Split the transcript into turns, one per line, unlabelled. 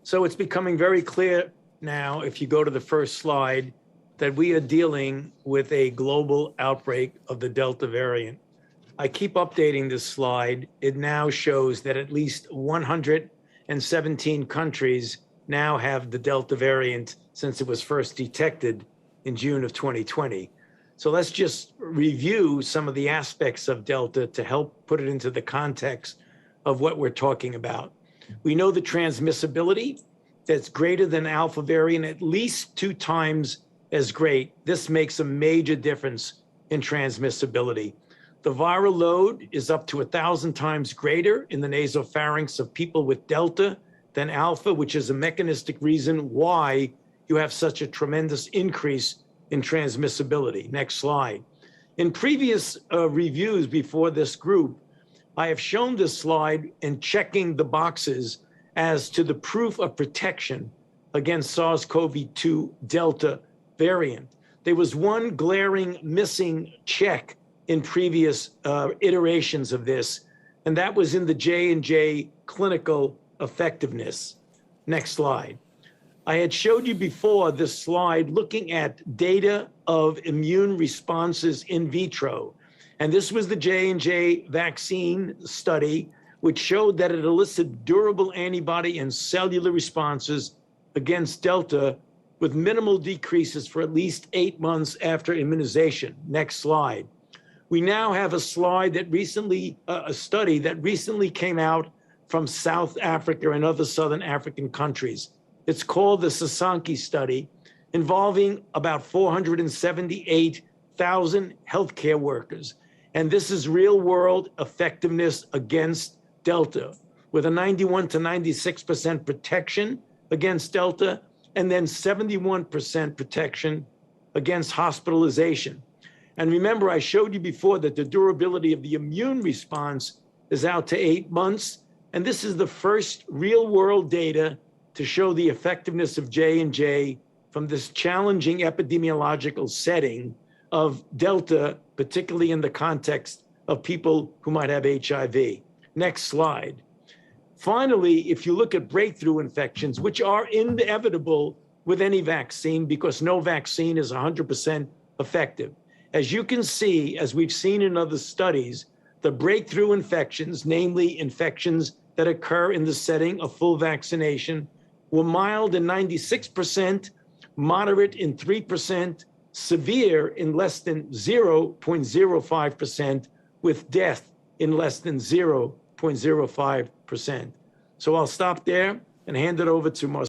So it's becoming very clear now, if you go to the first slide, that we are dealing with a global outbreak of the Delta variant. I keep updating this slide. It now shows that at least 117 countries now have the Delta variant since it was first detected in June of 2020. So let's just review some of the aspects of Delta to help put it into the context of what we're talking about. We know the transmissibility that's greater than Alpha variant, at least 2 times as great. This makes a major difference in transmissibility. The viral load is up to 1,000 times greater in the nasopharynx of people with Delta than Alpha, which is a mechanistic reason why you have such a tremendous increase in transmissibility. Next slide. In previous reviews before this group, I have shown this slide and checking the boxes as to the proof of protection against SARS-CoV-2 Delta variant. There was one glaring missing check in previous iterations of this, and that was in the J&J clinical effectiveness. Next slide. I had showed you before this slide looking at data of immune responses in vitro. And this was the J&J vaccine study, which showed that it elicited durable antibody and cellular responses against Delta with minimal decreases for at least 8 months after immunization. Next slide. We now have a slide that recently, a study that recently came out from South Africa and other Southern African countries. It's called the Sasanki study, involving about 478,000 healthcare workers. And this is real world effectiveness against Delta, with a 91 to 96% protection against Delta, and then 71% protection against hospitalization. And remember, I showed you before that the durability of the immune response is out to 8 months. And this is the first real world data to show the effectiveness of J&J from this challenging epidemiological setting of Delta, particularly in the context of people who might have HIV. Next slide. Finally, if you look at breakthrough infections, which are inevitable with any vaccine because no vaccine is 100% effective. As you can see, as we've seen in other studies, the breakthrough infections, namely infections that occur in the setting of full vaccination, were mild in 96%, moderate in 3%, severe in less than 0.05%, with death in less than 0.05%. So I'll stop there and hand it over to Marcel.